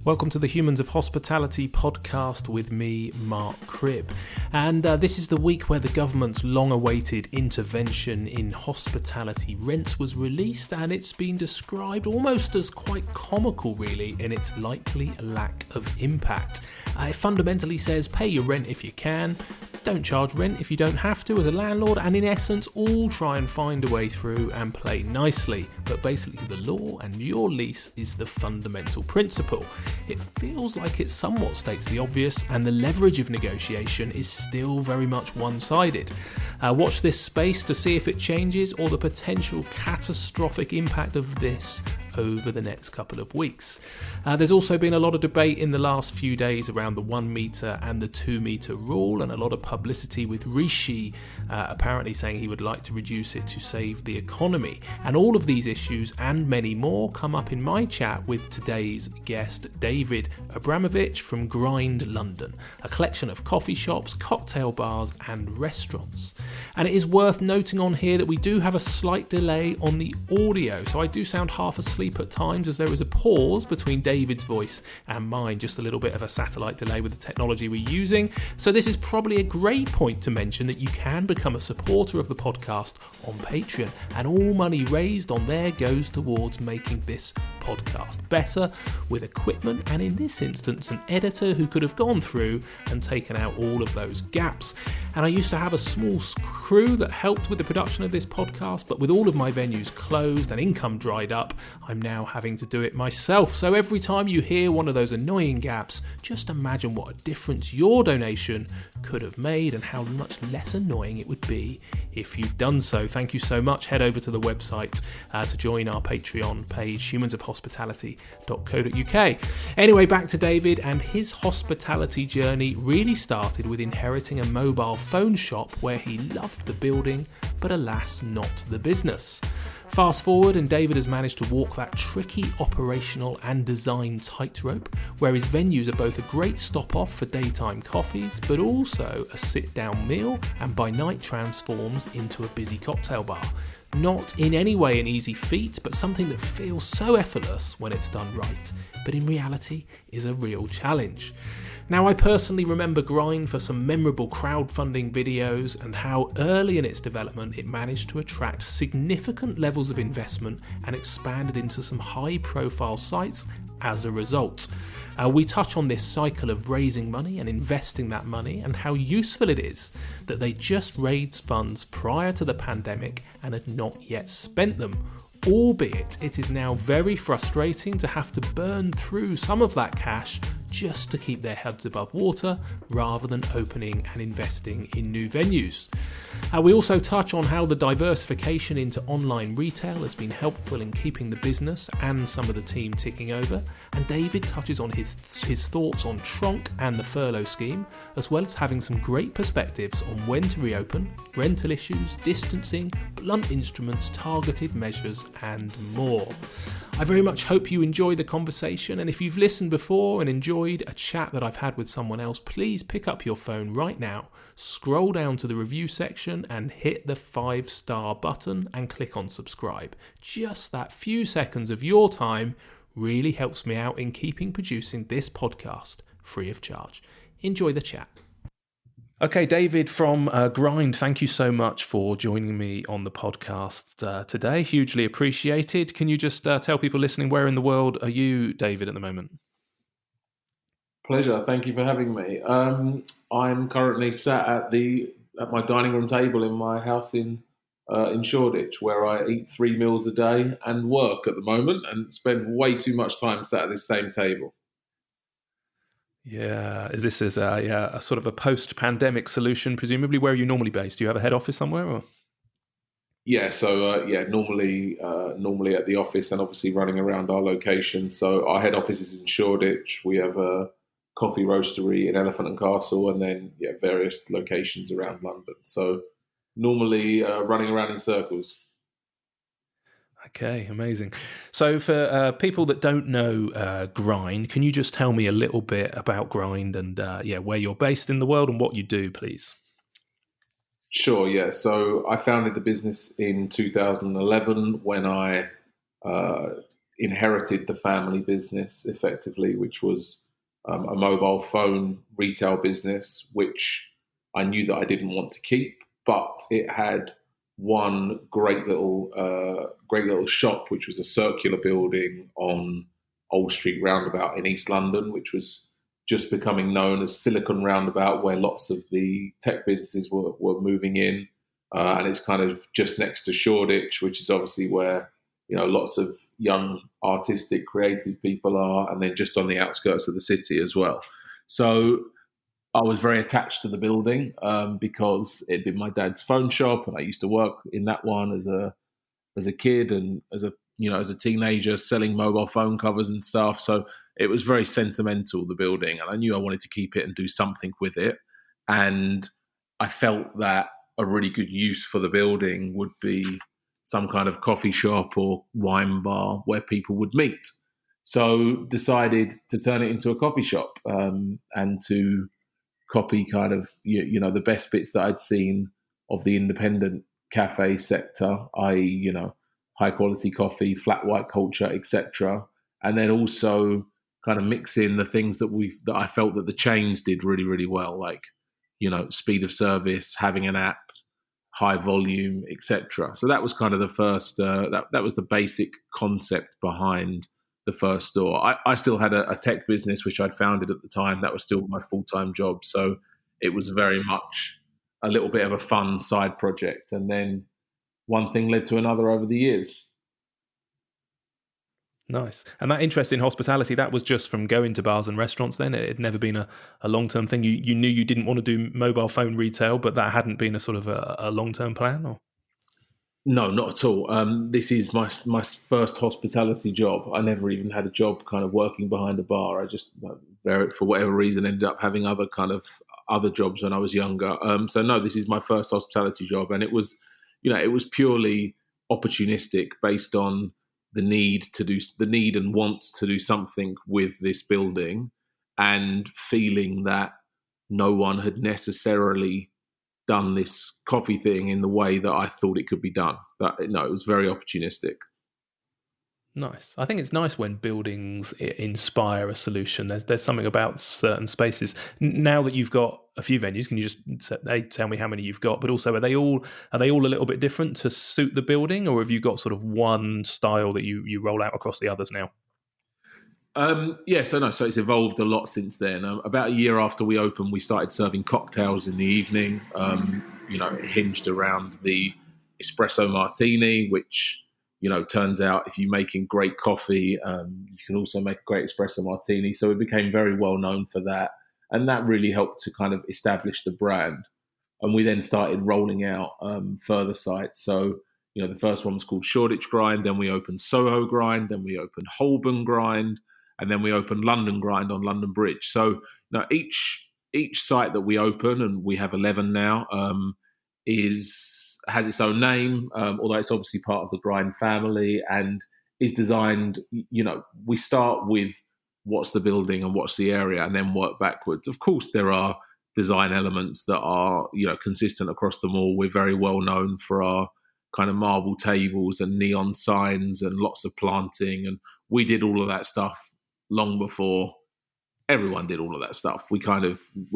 Welcome to the Humans of Hospitality podcast with me, Mark Cribb. And this is the week where the government's long-awaited intervention in hospitality rents was released, and it's been described almost as quite comical, really, in its likely lack of impact. It fundamentally says pay your rent if you can, don't charge rent if you don't have to as a landlord, and in essence all try and find a way through and play nicely. But basically the law and your lease is the fundamental principle. It feels like it somewhat states the obvious, and the leverage of negotiation is still very much one-sided. Watch this space to see if it changes or the potential catastrophic impact of this over the next couple of weeks. There's also been a lot of debate in the last few days around the 1 metre and the 2 metre rule, and a lot of publicity with Rishi apparently saying he would like to reduce it to save the economy. And all of these issues and many more come up in my chat with today's guest, David Abrahamovitch from Grind London, a collection of coffee shops, cocktail bars and restaurants. And it is worth noting on here that we do have a slight delay on the audio, so I do sound half asleep at times as there is a pause between David's voice and mine, just a little bit of a satellite delay with the technology we're using. So this is probably a great point to mention that you can become a supporter of the podcast on Patreon, and all money raised on there goes towards making this podcast better, with equipment and in this instance an editor who could have gone through and taken out all of those gaps. And I used to have a small crew that helped with the production of this podcast, but with all of my venues closed and income dried up, I'm now having to do it myself. So every time you hear one of those annoying gaps, just imagine what a difference your donation could have made and how much less annoying it would be if you'd done so. Thank you so much. Head over to the website to join our Patreon page, humansofhospitality.co.uk. Anyway, back to David, and his hospitality journey really started with inheriting a mobile phone shop where he loved the building, but alas, not the business. Fast forward, and David has managed to walk that tricky operational and design tightrope, where his venues are both a great stop-off for daytime coffees, but also a sit-down meal, and by night transforms into a busy cocktail bar. Not in any way an easy feat, but something that feels so effortless when it's done right, but in reality is a real challenge. Now, I personally remember Grind for some memorable crowdfunding videos and how early in its development it managed to attract significant levels of investment and expanded into some high-profile sites as a result. We touch on this cycle of raising money and investing that money, and how useful it is that they just raised funds prior to the pandemic and had not yet spent them. Albeit it is now very frustrating to have to burn through some of that cash just to keep their heads above water rather than opening and investing in new venues. We also touch on how the diversification into online retail has been helpful in keeping the business and some of the team ticking over, and David touches on his thoughts on Tronc and the furlough scheme, as well as having some great perspectives on when to reopen, rental issues, distancing, blunt instruments, targeted measures and more. I very much hope you enjoy the conversation, and if you've listened before and enjoyed a chat that I've had with someone else, please pick up your phone right now, scroll down to the review section and hit the 5-star button and click on subscribe. Just that few seconds of your time really helps me out in keeping producing this podcast free of charge. Enjoy the chat. Okay, David from Grind, thank you so much for joining me on the podcast today. Hugely appreciated. Can you just tell people listening, where in the world are you, David, at the moment? Pleasure. Thank you for having me. I'm currently sat at my dining room table in my house in Shoreditch, where I eat 3 meals a day and work at the moment, and spend way too much time sat at this same table. Yeah, is this a sort of a post-pandemic solution? Presumably, where are you normally based? Do you have a head office somewhere? Or? Yeah, so normally at the office, and obviously running around our location. So our head office is in Shoreditch. We have a coffee roastery in Elephant and Castle, and then various locations around London. So normally running around in circles. Okay, amazing. So for people that don't know Grind, can you just tell me a little bit about Grind and where you're based in the world and what you do, please? Sure, yeah. So I founded the business in 2011 when I inherited the family business effectively, which was a mobile phone retail business, which I knew that I didn't want to keep, but it had one great little shop, which was a circular building on Old Street Roundabout in East London, which was just becoming known as Silicon Roundabout, where lots of the tech businesses were moving in. And it's kind of just next to Shoreditch, which is obviously where lots of young artistic creative people are, and then just on the outskirts of the city as well. So I was very attached to the building because it'd been my dad's phone shop, and I used to work in that one as a kid and as a teenager selling mobile phone covers and stuff. So it was very sentimental, the building, and I knew I wanted to keep it and do something with it. And I felt that a really good use for the building would be some kind of coffee shop or wine bar where people would meet. So decided to turn it into a coffee shop and to copy kind of the best bits that I'd seen of the independent cafe sector, i.e., high quality coffee, flat white culture, etc. And then also kind of mix in the things that I felt that the chains did really, really well, like speed of service, having an app, high volume, etc. So that was kind of the first. That was the basic concept behind the first store. I still had a tech business which I'd founded at the time. That was still my full-time job. So it was very much a little bit of a fun side project. And then one thing led to another over the years. Nice. And that interest in hospitality, that was just from going to bars and restaurants then? It had never been a long-term thing? You knew you didn't want to do mobile phone retail, but that hadn't been a sort of a long-term plan? Or? No, not at all. This is my first hospitality job. I never even had a job kind of working behind a bar. I just, for whatever reason, ended up having other jobs when I was younger. So no, this is my first hospitality job, and it was purely opportunistic, based on the need and want to do something with this building, and feeling that no one had necessarily done this coffee thing in the way that I thought it could be done. But no, it was very opportunistic. Nice. I think it's nice when buildings inspire a solution. There's something about certain spaces. Now that you've got a few venues, can you just tell me how many you've got? But also, are they all a little bit different to suit the building, or have you got sort of one style that you roll out across the others now? So it's evolved a lot since then. About a year after we opened, we started serving cocktails in the evening. It hinged around the espresso martini, which turns out if you're making great coffee, you can also make a great espresso martini. So we became very well known for that, and that really helped to kind of establish the brand. And we then started rolling out further sites. So the first one was called Shoreditch Grind, then we opened Soho Grind, then we opened Holborn Grind, and then we opened London Grind on London Bridge. So now each site that we open, and we have 11 now, has its own name, although it's obviously part of the Grind family, and is designed. We start with what's the building and what's the area, and then work backwards. Of course, there are design elements that are consistent across them all. We're very well known for our kind of marble tables and neon signs and lots of planting, and we did all of that stuff long before everyone did all of that stuff. We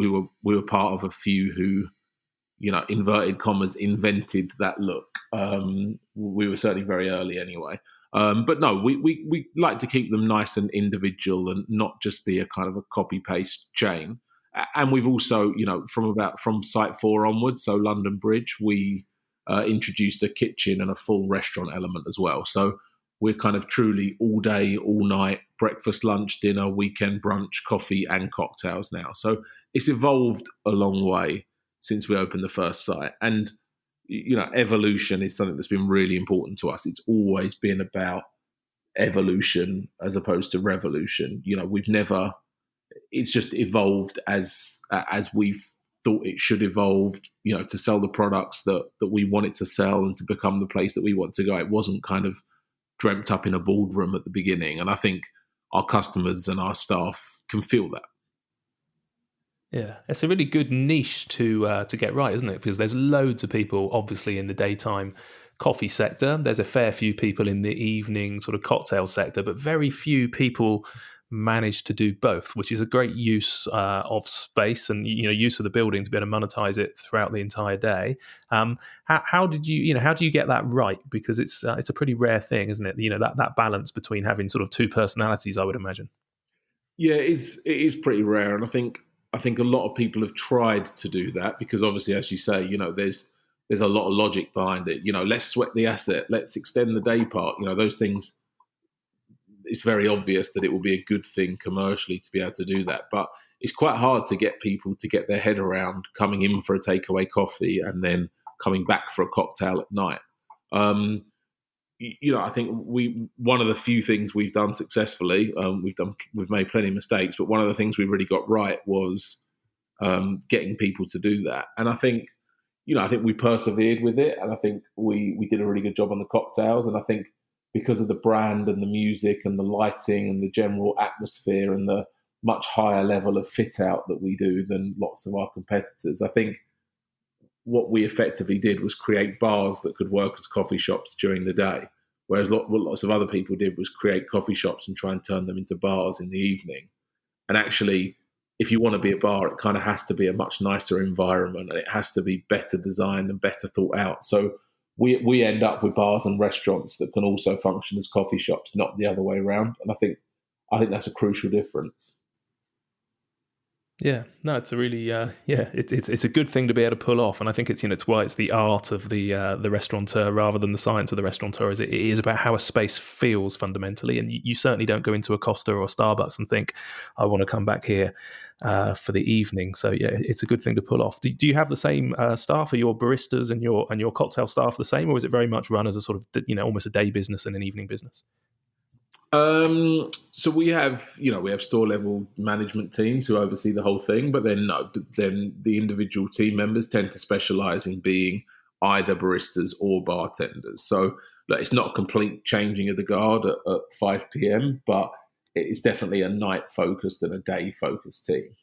were part of a few who, inverted commas, invented that look. We were certainly very early anyway. But no, we like to keep them nice and individual and not just be a kind of a copy paste chain. And we've also, from site 4 onwards, so London Bridge, we introduced a kitchen and a full restaurant element as well. So we're kind of truly all day, all night, breakfast, lunch, dinner, weekend brunch, coffee and cocktails now. So it's evolved a long way since we opened the first site. And, evolution is something that's been really important to us. It's always been about evolution as opposed to revolution. It's just evolved as we've thought it should evolve, to sell the products that we want it to sell and to become the place that we want to go. It wasn't kind of dreamt up in a boardroom at the beginning. And I think our customers and our staff can feel that. Yeah, it's a really good niche to get right, isn't it? Because there's loads of people, obviously, in the daytime coffee sector. There's a fair few people in the evening sort of cocktail sector, but very few people manage to do both, which is a great use of space and use of the building to be able to monetize it throughout the entire day. How did how do you get that right? Because it's a pretty rare thing, isn't it? That balance between having sort of two personalities, I would imagine. Yeah, it is pretty rare, and I think a lot of people have tried to do that because obviously, as you say, there's a lot of logic behind it. Let's sweat the asset, let's extend the day part. Those things. It's very obvious that it will be a good thing commercially to be able to do that, but it's quite hard to get people to get their head around coming in for a takeaway coffee and then coming back for a cocktail at night. I think one of the few things we've done successfully, we've made plenty of mistakes, but one of the things we really got right was getting people to do that. And I think we persevered with it, and I think we did a really good job on the cocktails. And I think because of the brand and the music and the lighting and the general atmosphere and the much higher level of fit out that we do than lots of our competitors, I think what we effectively did was create bars that could work as coffee shops during the day, whereas what lots of other people did was create coffee shops and try and turn them into bars in the evening. And actually, if you want to be a bar, it kind of has to be a much nicer environment and it has to be better designed and better thought out. So we end up with bars and restaurants that can also function as coffee shops, not the other way around. And I think that's a crucial difference. Yeah, no, it's a really it's a good thing to be able to pull off, and I think it's why it's the art of the restaurateur rather than the science of the restaurateur. It is about how a space feels fundamentally, and you certainly don't go into a Costa or a Starbucks and think, I want to come back here for the evening. So yeah, it's a good thing to pull off. Do you have the same staff? Are your baristas and your cocktail staff the same, or is it very much run as a sort of almost a day business and an evening business? So we have store level management teams who oversee the whole thing, but then the individual team members tend to specialize in being either baristas or bartenders. So it's not a complete changing of the guard at 5 p.m., but it's definitely a night focused and a day focused team.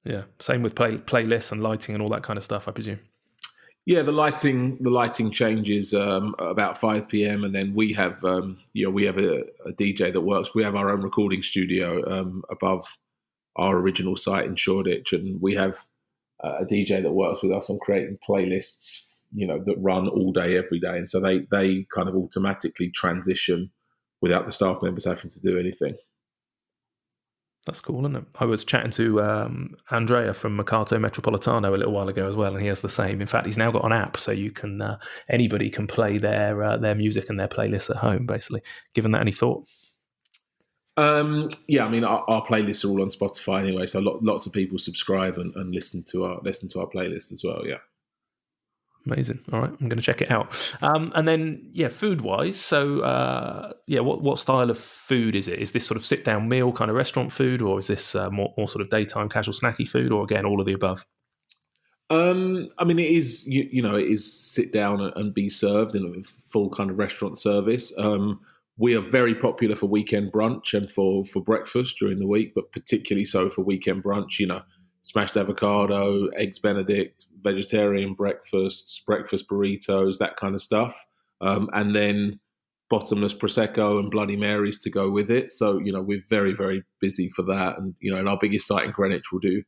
Yeah, same with playlists and lighting and all that kind of stuff, I presume. Yeah, the lighting changes about 5 p.m. and then we have a DJ that works. We have our own recording studio above our original site in Shoreditch, and we have a DJ that works with us on creating playlists, that run all day every day, and so they kind of automatically transition without the staff members having to do anything. That's cool, isn't it? I was chatting to Andrea from Mercato Metropolitano a little while ago as well, and he has the same. In fact, he's now got an app, so you can anybody can play their music and their playlists at home. Basically, given that any thought? Yeah, I mean, our playlists are all on Spotify anyway, so lots of people subscribe and listen to our playlists as well. Yeah. Amazing. All right, I'm going to check it out. And then, food-wise, so what style of food is it? Is this sort of sit-down meal kind of restaurant food, or is this more sort of daytime casual snacky food, or again all of the above? I mean, it is it is sit down and be served in a full kind of restaurant service. We are very popular for weekend brunch and for breakfast during the week, but particularly so for weekend brunch. Smashed avocado, eggs Benedict, vegetarian breakfasts, breakfast burritos, that kind of stuff. And then bottomless Prosecco and Bloody Marys to go with it. So, we're very, very busy for that. And, in our biggest site in Greenwich, we'll do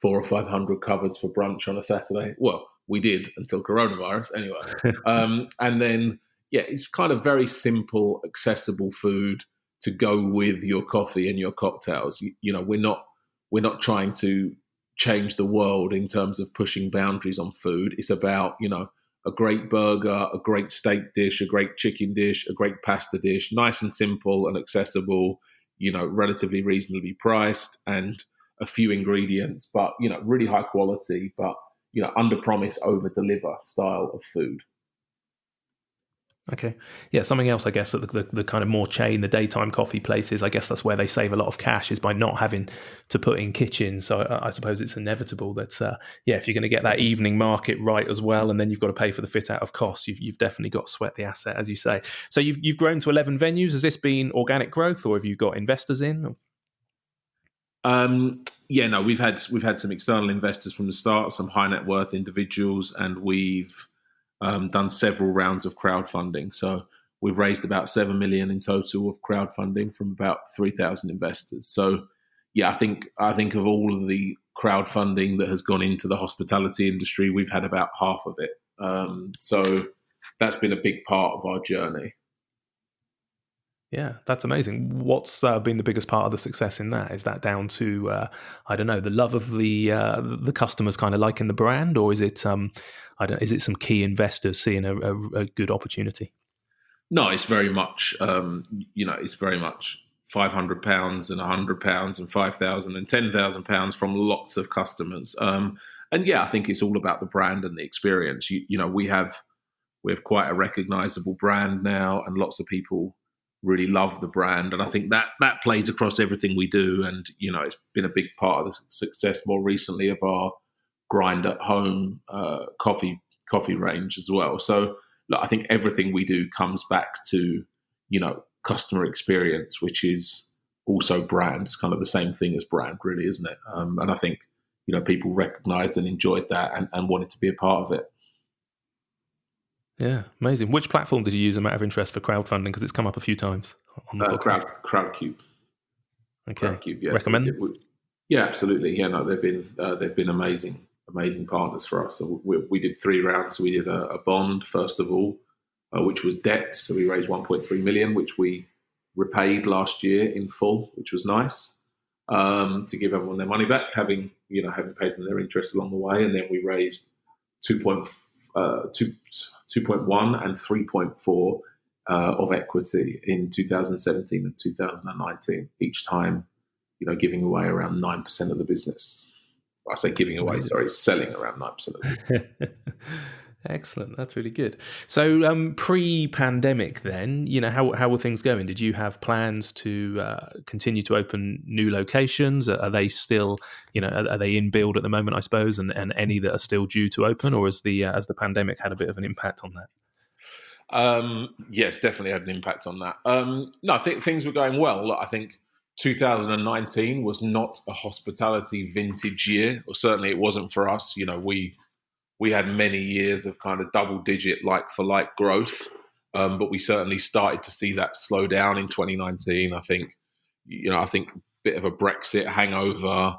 400 or 500 covers for brunch on a Saturday. Well, we did until coronavirus anyway. And then, it's kind of very simple, accessible food to go with your coffee and your cocktails. We're not trying to change the world in terms of pushing boundaries on food. It's about, a great burger, a great steak dish, a great chicken dish, a great pasta dish, nice and simple and accessible, relatively reasonably priced and a few ingredients, but, really high quality, but, under promise, over deliver style of food. Okay. Yeah, something else, I guess, that the kind of more chain, the daytime coffee places, I guess that's where they save a lot of cash is by not having to put in kitchens. So I suppose it's inevitable that, if you're going to get that evening market right as well, and then you've got to pay for the fit out of costs, you've definitely got to sweat the asset, as you say. So you've grown to 11 venues. Has this been organic growth, or have you got investors in? We've had some external investors from the start, some high net worth individuals, and we've done several rounds of crowdfunding. So we've raised about 7 million in total of crowdfunding from about 3,000 investors. So yeah, I think of all of the crowdfunding that has gone into the hospitality industry, we've had about half of it. So that's been a big part of our journey. Yeah, that's amazing. What's been the biggest part of the success in that? Is that down to I don't know, the love of the customers kind of liking the brand, or is it is it some key investors seeing a good opportunity? No, it's very much it's very much £500 and £100 and 5,000 and £10,000 from lots of customers. And yeah, I think it's all about the brand and the experience. We have quite a recognizable brand now, and lots of people really love the brand, and I think that plays across everything we do. And it's been a big part of the success more recently of our grind at home coffee range as well. So look, I think everything we do comes back to customer experience, which is also brand. It's kind of the same thing as brand, really, isn't it? And I think people recognised and enjoyed that, and wanted to be a part of it. Yeah, amazing. Which platform did you use, a matter of interest, for crowdfunding? Because it's come up a few times on the podcast. Crowdcube. Okay. Crowdcube, yeah. Recommend? Yeah, absolutely. Yeah, no, they've been amazing partners for us. So we did 3 rounds. We did a bond first of all, which was debt. So we raised 1.3 million, which we repaid last year in full, which was nice, to give everyone their money back, having paid them their interest along the way. And then we raised 2.1 and 3.4 of equity in 2017 and 2019, each time, giving away around 9% of the business. I say giving away, sorry, selling around 9% of the business. Excellent. That's really good. So pre-pandemic then, how were things going? Did you have plans to continue to open new locations? Are they still, are they in build at the moment, I suppose, and any that are still due to open, or has the pandemic had a bit of an impact on that? Yes, definitely had an impact on that. No, I think things were going well. I think 2019 was not a hospitality vintage year, or certainly it wasn't for us. We had many years of kind of double-digit like-for-like growth, but we certainly started to see that slow down in 2019. I think a bit of a Brexit hangover,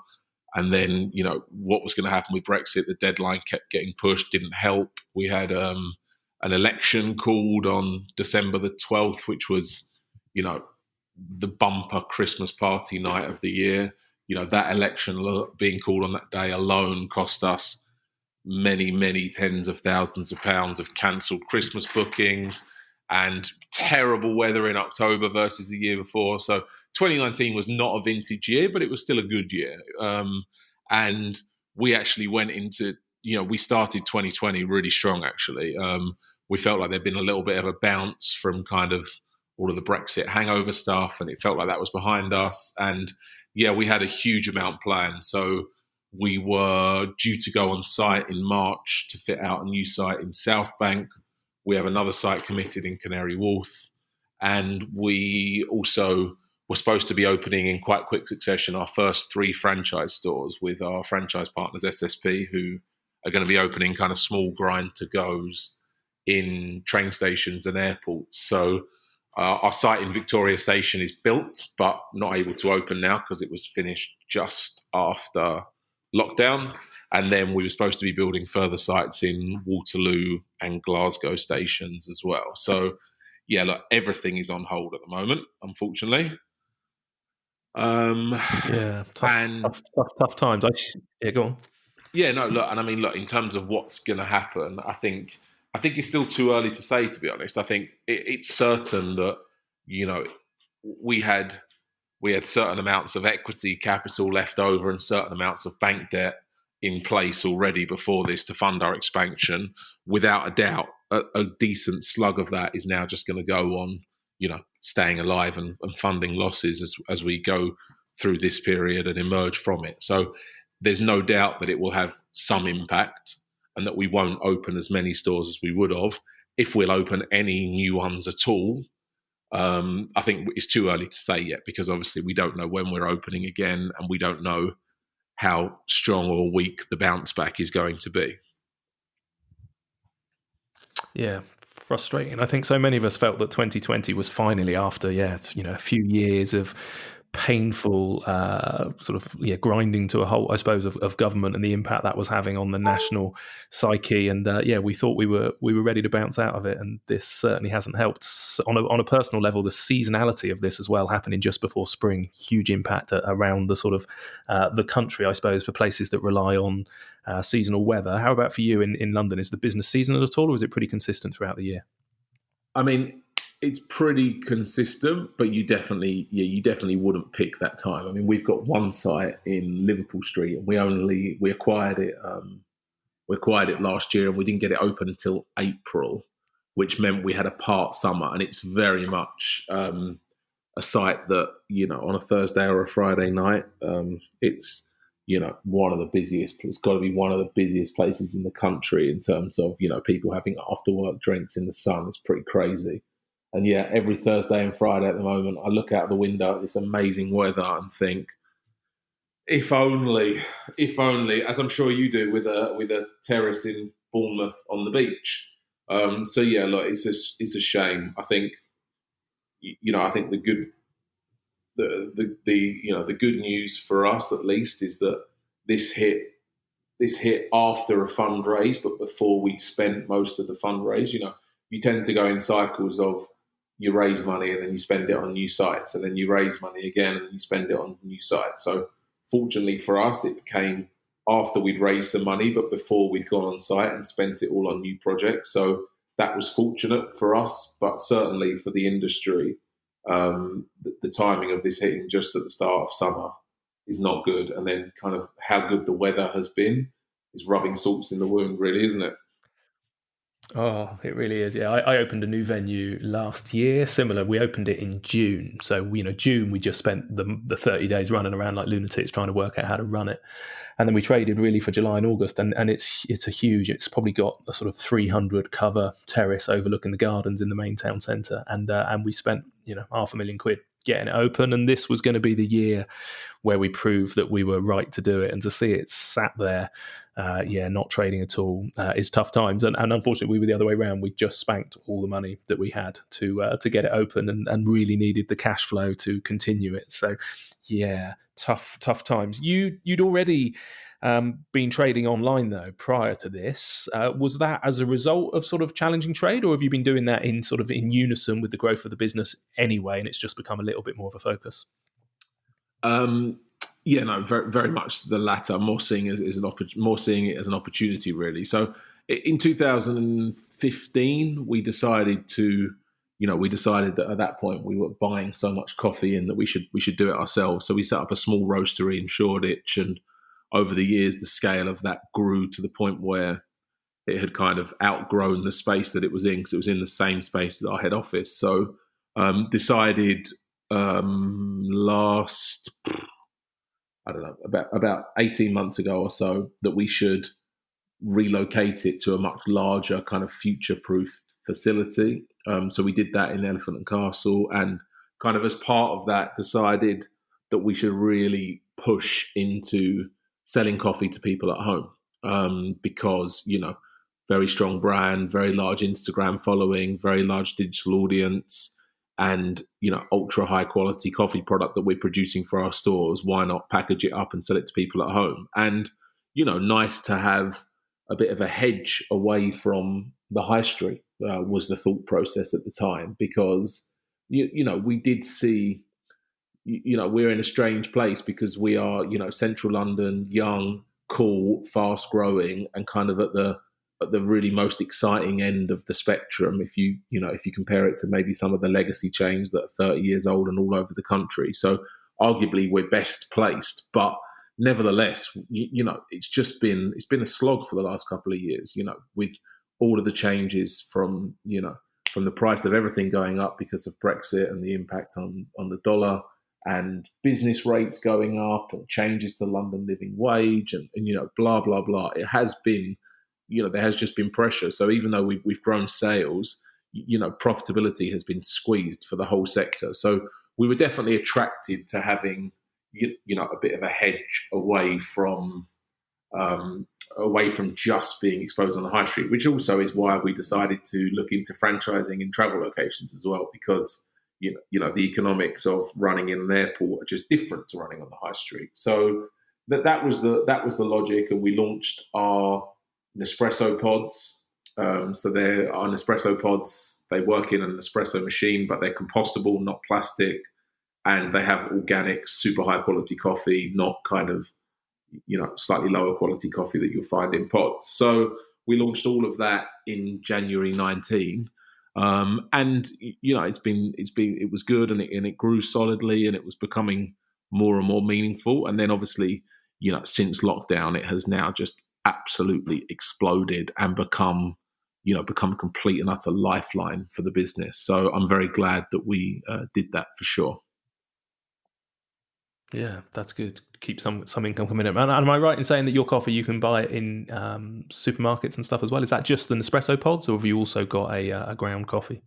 and then what was going to happen with Brexit. The deadline kept getting pushed, didn't help. We had an election called on December the 12th, which was the bumper Christmas party night of the year. That election being called on that day alone cost us many, many tens of thousands of pounds of cancelled Christmas bookings and terrible weather in October versus the year before. So 2019 was not a vintage year, but it was still a good year. And we actually went into, we started 2020 really strong, actually. We felt like there'd been a little bit of a bounce from kind of all of the Brexit hangover stuff, and it felt like that was behind us. And yeah, we had a huge amount planned. So we were due to go on site in March to fit out a new site in South Bank. We have another site committed in Canary Wharf. And we also were supposed to be opening in quite quick succession our first 3 franchise stores with our franchise partners, SSP, who are going to be opening kind of small grind to goes in train stations and airports. So our site in Victoria Station is built, but not able to open now because it was finished just after lockdown. And then we were supposed to be building further sites in Waterloo and Glasgow stations as well. So yeah, look, everything is on hold at the moment, unfortunately. Yeah, tough times. Yeah, go on. Yeah, no, look, and I mean, look, in terms of what's going to happen, I think it's still too early to say, to be honest. I think it's certain that, we had certain amounts of equity capital left over and certain amounts of bank debt in place already before this to fund our expansion. Without a doubt, a decent slug of that is now just going to go on, staying alive and funding losses as we go through this period and emerge from it. So there's no doubt that it will have some impact and that we won't open as many stores as we would have. If we'll open any new ones at all, I think it's too early to say yet, because obviously we don't know when we're opening again and we don't know how strong or weak the bounce back is going to be. Yeah, frustrating. I think so many of us felt that 2020 was finally after, a few years of painful grinding to a halt, I suppose, of government and the impact that was having on the national psyche. And we thought we were ready to bounce out of it, and this certainly hasn't helped. On a personal level, the seasonality of this as well, happening just before spring, huge impact around the sort of the country, I suppose, for places that rely on seasonal weather. How about for you in London? Is the business seasonal at all, or is it pretty consistent throughout the year? I mean, it's pretty consistent, but you definitely wouldn't pick that time. I mean, we've got one site in Liverpool Street, and we acquired it. We acquired it last year, and we didn't get it open until April, which meant we had a part summer, and it's very much a site that, on a Thursday or a Friday night, it's one of the busiest. It's got to be one of the busiest places in the country in terms of people having after work drinks in the sun. It's pretty crazy. And every Thursday and Friday at the moment, I look out the window at this amazing weather and think, if only, as I'm sure you do with a terrace in Bournemouth on the beach. Look, it's a shame. I think, I think the good news for us at least is that this hit after a fundraise, but before we'd spent most of the fundraise. You tend to go in cycles of you raise money and then you spend it on new sites, and then you raise money again and then you spend it on new sites. So fortunately for us, it came after we'd raised some money, but before we'd gone on site and spent it all on new projects. So that was fortunate for us, but certainly for the industry, the timing of this hitting just at the start of summer is not good. And then kind of how good the weather has been is rubbing salts in the wound, really, isn't it? Oh, it really is. Yeah, I opened a new venue last year. Similar, we opened it in June. So, June, we just spent the 30 days running around like lunatics trying to work out how to run it. And then we traded really for July and August. And it's probably got a sort of 300 cover terrace overlooking the gardens in the main town centre. And we spent, £500,000 getting it open. And this was going to be the year where we proved that we were right to do it. And to see it sat there, not trading at all, is tough times. And unfortunately, we were the other way around. We just spanked all the money that we had to get it open, and really needed the cash flow to continue it. So, tough times. You'd already been trading online though prior to this. Was that as a result of sort of challenging trade, or have you been doing that in unison with the growth of the business anyway, and it's just become a little bit more of a focus? Very, very much the latter. More seeing it as an opportunity, really. So in 2015, we decided that at that point we were buying so much coffee in that we should do it ourselves. So we set up a small roastery in Shoreditch, and over the years, the scale of that grew to the point where it had kind of outgrown the space that it was in, because it was in the same space as our head office. So decided last, I don't know, about 18 months ago or so, that we should relocate it to a much larger kind of future-proof facility. So we did that in Elephant and Castle, and kind of as part of that decided that we should really push into selling coffee to people at home, because, very strong brand, very large Instagram following, very large digital audience, and ultra high quality coffee product that we're producing for our stores. Why not package it up and sell it to people at home? And nice to have a bit of a hedge away from the high street, was the thought process at the time, because we did see, we're in a strange place because we are central London, young, cool, fast growing, and kind of at the really most exciting end of the spectrum, if you compare it to maybe some of the legacy chains that are 30 years old and all over the country. So arguably we're best placed, but nevertheless, it's been a slog for the last couple of years, with all of the changes from the price of everything going up because of Brexit and the impact on the dollar, and business rates going up, and changes to London living wage, and blah blah blah. It has been, there has just been pressure. So even though we've grown sales, profitability has been squeezed for the whole sector. So we were definitely attracted to having a bit of a hedge away from away from just being exposed on the high street, which also is why we decided to look into franchising in travel locations as well, because the economics of running in an airport are just different to running on the high street. So that was the logic, and we launched our Nespresso pods. So they're our Nespresso pods. They work in an espresso machine, but they're compostable, not plastic, and they have organic, super high quality coffee, not kind of slightly lower quality coffee that you'll find in pods. So we launched all of that in January 19, and it was good, and it grew solidly, and it was becoming more and more meaningful. And then obviously, since lockdown, it has now just absolutely exploded and become a complete and utter lifeline for the business. So I'm very glad that we did that for sure. Yeah, that's good. Keep some income coming in. And am I right in saying that your coffee you can buy it in supermarkets and stuff as well? Is that just the Nespresso pods, or have you also got a ground coffee?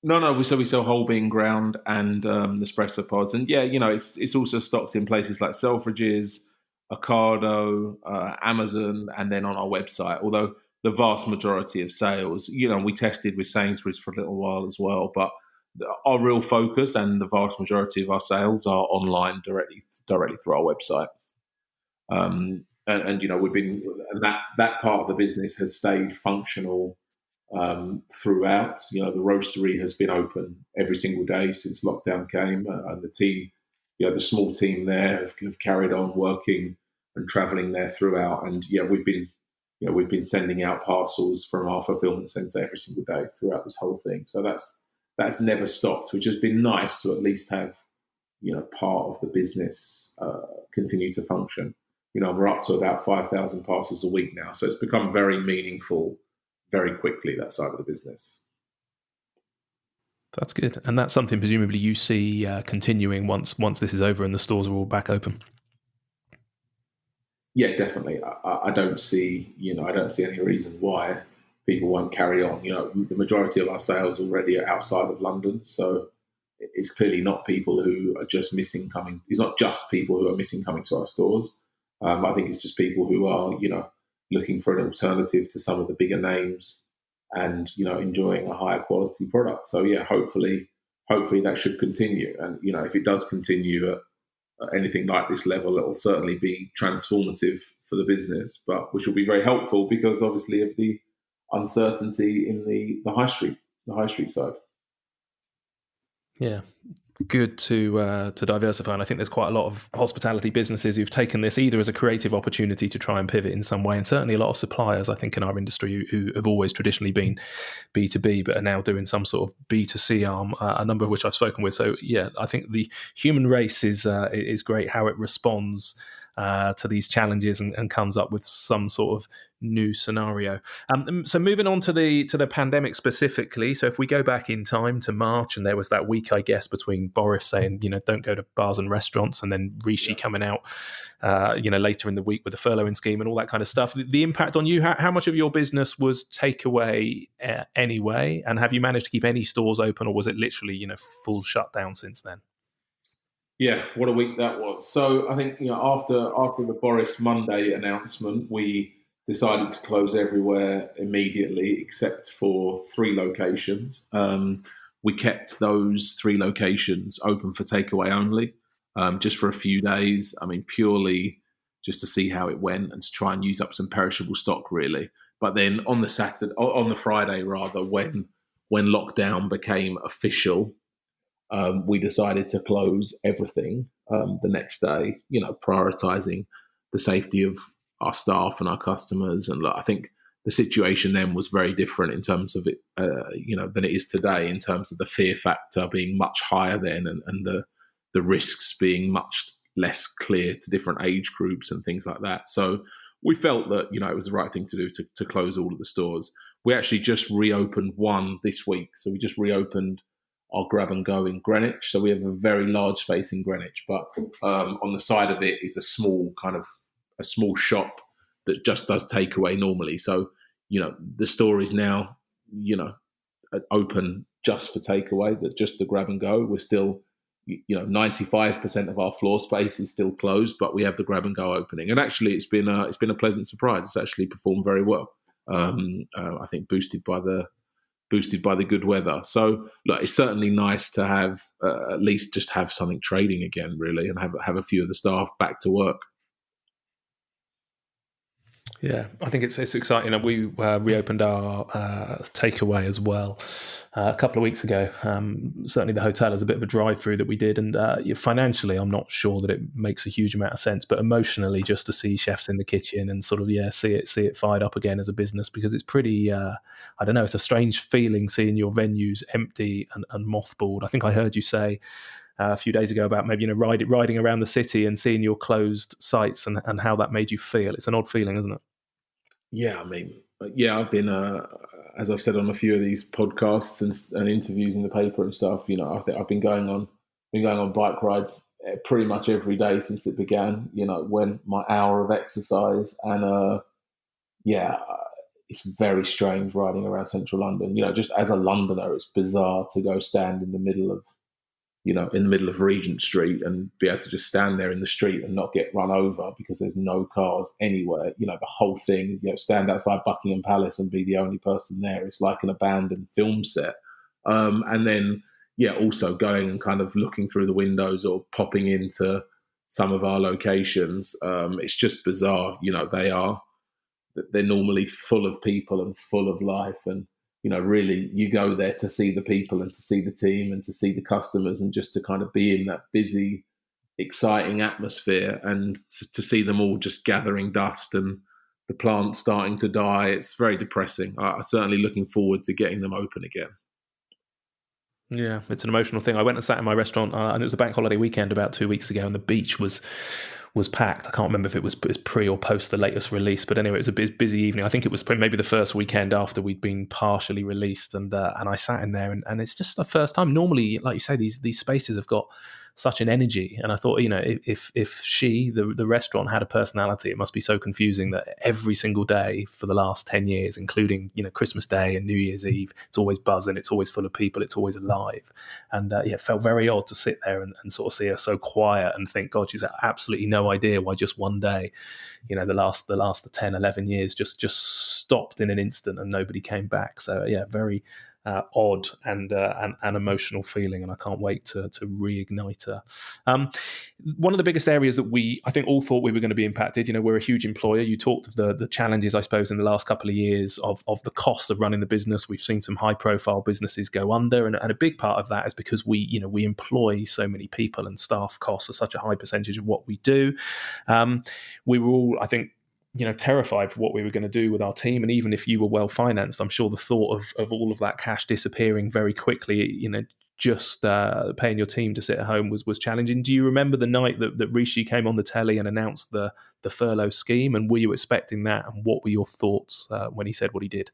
No. We sell whole bean ground and Nespresso pods, and it's also stocked in places like Selfridges, Ocado, Amazon, and then on our website. Although the vast majority of sales, we tested with Sainsbury's for a little while as well, but our real focus and the vast majority of our sales are online directly through our website. We've been, and that part of the business has stayed functional throughout. The roastery has been open every single day since lockdown came, and the team, the small team there have carried on working and traveling there throughout. And we've been sending out parcels from our fulfillment center every single day throughout this whole thing. So that's never stopped, which has been nice to at least have part of the business continue to function. We're up to about 5,000 parcels a week now, so it's become very meaningful very quickly, that side of the business. That's good. And that's something presumably you see continuing once this is over and the stores are all back open. Yeah, definitely. I don't see any reason why people won't carry on. The majority of our sales already are outside of London, so it's clearly not people who are just missing coming. It's not just people who are missing coming to our stores. I think it's just people who are, looking for an alternative to some of the bigger names and, enjoying a higher quality product. So yeah, hopefully that should continue. And, if it does continue at anything like this level, it'll certainly be transformative for the business, but which will be very helpful because obviously of the uncertainty in the high street side. Yeah. Good to diversify, and I think there's quite a lot of hospitality businesses who've taken this either as a creative opportunity to try and pivot in some way, and certainly a lot of suppliers, I think, in our industry who have always traditionally been B2B but are now doing some sort of B2C arm, a number of which I've spoken with. So yeah, I think the human race is great how it responds to these challenges and comes up with some sort of new scenario. So moving on to the pandemic specifically. So if we go back in time to March, and there was that week, I guess, between Boris saying, don't go to bars and restaurants, and then Rishi coming out, later in the week with the furloughing scheme and all that kind of stuff. The impact on you, how much of your business was takeaway anyway? And have you managed to keep any stores open, or was it literally, full shutdown since then? Yeah, what a week that was. So I think after the Boris Monday announcement, we decided to close everywhere immediately except for 3 locations. We kept those 3 locations open for takeaway only, just for a few days. I mean, purely just to see how it went and to try and use up some perishable stock, really. But then on the Friday rather, when lockdown became official, we decided to close everything the next day, prioritizing the safety of our staff and our customers. And look, I think the situation then was very different in terms of it, than it is today, in terms of the fear factor being much higher then, and the risks being much less clear to different age groups and things like that. So we felt that, it was the right thing to do to close all of the stores. We actually just reopened one this week. So we just reopened our grab and go in Greenwich. So we have a very large space in Greenwich, but on the side of it is a small shop that just does takeaway normally. So, the store is now, open just for takeaway, that just the grab and go. We're still, 95% of our floor space is still closed, but we have the grab and go opening. And actually, it's been a pleasant surprise. It's actually performed very well. I think boosted by the good weather. So look, it's certainly nice to have at least just have something trading again, really, and have a few of the staff back to work. Yeah, I think it's exciting. And we reopened our takeaway as well a couple of weeks ago. Certainly the hotel is a bit of a drive-through that we did. And financially, I'm not sure that it makes a huge amount of sense. But emotionally, just to see chefs in the kitchen and sort of, see it fired up again as a business, because it's pretty, I don't know, it's a strange feeling seeing your venues empty and mothballed. I think I heard you say a few days ago about maybe riding around the city and seeing your closed sites and how that made you feel. It's an odd feeling, isn't it? Yeah, I mean, I've been, as I've said on a few of these podcasts and interviews in the paper and stuff. I think I've been going on bike rides pretty much every day since it began. When my hour of exercise, and it's very strange riding around central London. Just as a Londoner, it's bizarre to go stand in the middle of Regent Street and be able to just stand there in the street and not get run over because there's no cars anywhere. The whole thing, stand outside Buckingham Palace and be the only person there. It's like an abandoned film set. And then, also going and kind of looking through the windows or popping into some of our locations. It's just bizarre. They're normally full of people and full of life, and really you go there to see the people and to see the team and to see the customers and just to kind of be in that busy, exciting atmosphere and to see them all just gathering dust and the plant starting to die. It's very depressing. I'm certainly looking forward to getting them open again. Yeah, it's an emotional thing. I went and sat in my restaurant, and it was a bank holiday weekend about 2 weeks ago, and the beach was packed. I can't remember if it was pre or post the latest release, but anyway, it was a busy evening. I think it was maybe the first weekend after we'd been partially released, and I sat in there, and it's just the first time. Normally, like you say, these spaces have got such an energy, and I thought, if the restaurant had a personality, it must be so confusing that every single day for the last 10 years, including Christmas Day and New Year's Eve, it's always buzzing, it's always full of people, it's always alive. And it felt very odd to sit there and sort of see her so quiet and think, God, she's absolutely no idea why just one day, the last 10, 11 years just stopped in an instant and nobody came back. So very odd and an emotional feeling, and I can't wait to reignite her. One of the biggest areas that I think all thought we were going to be impacted. We're a huge employer. You talked of the challenges, I suppose, in the last couple of years of the cost of running the business. We've seen some high profile businesses go under, and a big part of that is because we employ so many people, and staff costs are such a high percentage of what we do. We were all, I think, terrified for what we were going to do with our team. And even if you were well financed, I'm sure the thought of all of that cash disappearing very quickly, just paying your team to sit at home was challenging. Do you remember the night that Rishi came on the telly and announced the furlough scheme? And were you expecting that? And what were your thoughts when he said what he did?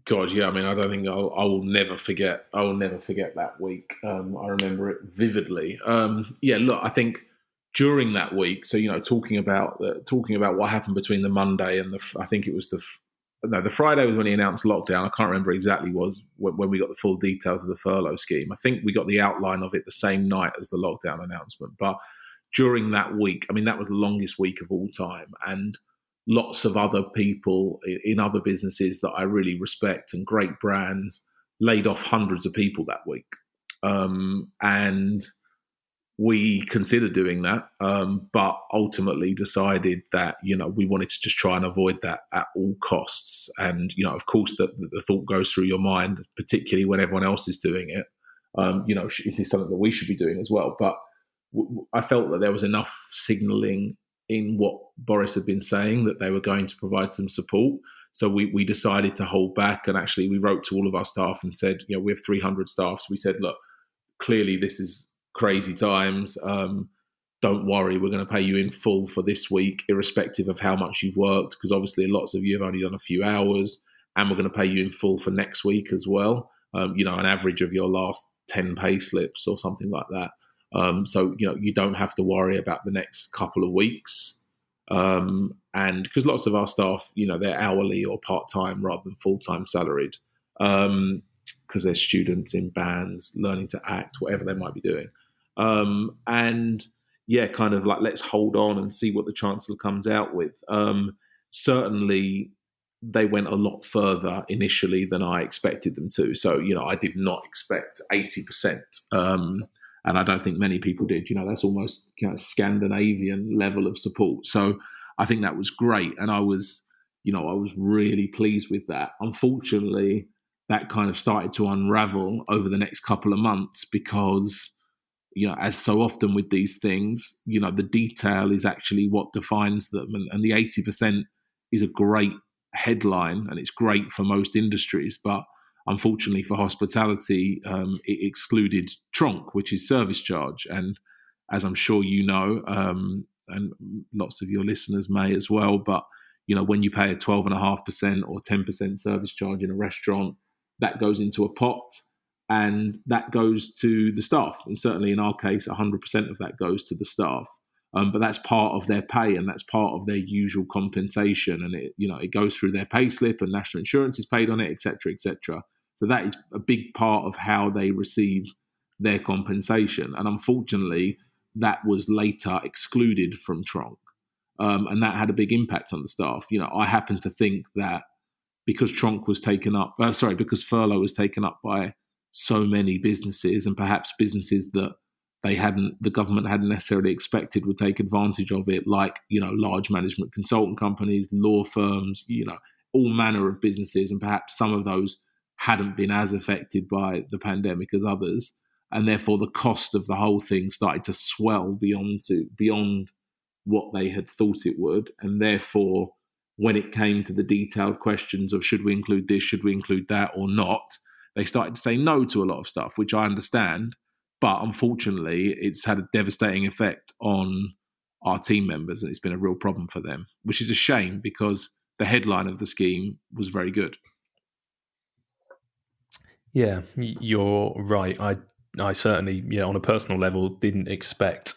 God, yeah. I mean, I don't think I will never forget. I will never forget that week. I remember it vividly. Look, I think during that week, so talking about what happened between the Monday and I think it was the Friday was when he announced lockdown. I can't remember exactly when we got the full details of the furlough scheme. I think we got the outline of it the same night as the lockdown announcement. But during that week, I mean, that was the longest week of all time, and lots of other people in other businesses that I really respect and great brands laid off hundreds of people that week, and we considered doing that, but ultimately decided that, we wanted to just try and avoid that at all costs. And, of course, the thought goes through your mind, particularly when everyone else is doing it. Is this something that we should be doing as well? But I felt that there was enough signalling in what Boris had been saying that they were going to provide some support. So we decided to hold back. And actually, we wrote to all of our staff and said, we have 300 staff. So we said, look, clearly this is crazy times. Don't worry, we're going to pay you in full for this week, irrespective of how much you've worked, because obviously lots of you have only done a few hours, and we're going to pay you in full for next week as well. An average of your last 10 pay slips or something like that. So you don't have to worry about the next couple of weeks. And because lots of our staff, they're hourly or part-time rather than full-time salaried, because they're students in bands, learning to act, whatever they might be doing. And yeah, kind of like, let's hold on and see what the Chancellor comes out with. Certainly, they went a lot further initially than I expected them to. So, I did not expect 80%. And I don't think many people did. That's almost Scandinavian level of support. So I think that was great. And I was really pleased with that. Unfortunately, that kind of started to unravel over the next couple of months because, as so often with these things, the detail is actually what defines them. And the 80% is a great headline and it's great for most industries. But unfortunately for hospitality, it excluded tronc, which is service charge. And as I'm sure and lots of your listeners may as well, but when you pay a 12.5% or 10% service charge in a restaurant, that goes into a pot and that goes to the staff. And certainly in our case, 100% of that goes to the staff. But that's part of their pay and that's part of their usual compensation. And it goes through their pay slip and national insurance is paid on it, et cetera, et cetera. So that is a big part of how they receive their compensation. And unfortunately, that was later excluded from tronc. And that had a big impact on the staff. I happen to think that because tronc was taken up, because furlough was taken up by so many businesses and perhaps businesses that the government hadn't necessarily expected would take advantage of it, like, large management consultant companies, law firms, all manner of businesses. And perhaps some of those hadn't been as affected by the pandemic as others. And therefore the cost of the whole thing started to swell beyond what they had thought it would. And therefore, when it came to the detailed questions of should we include this, should we include that or not, they started to say no to a lot of stuff, which I understand. But unfortunately, it's had a devastating effect on our team members and it's been a real problem for them, which is a shame because the headline of the scheme was very good. Yeah, you're right. I certainly, on a personal level, didn't expect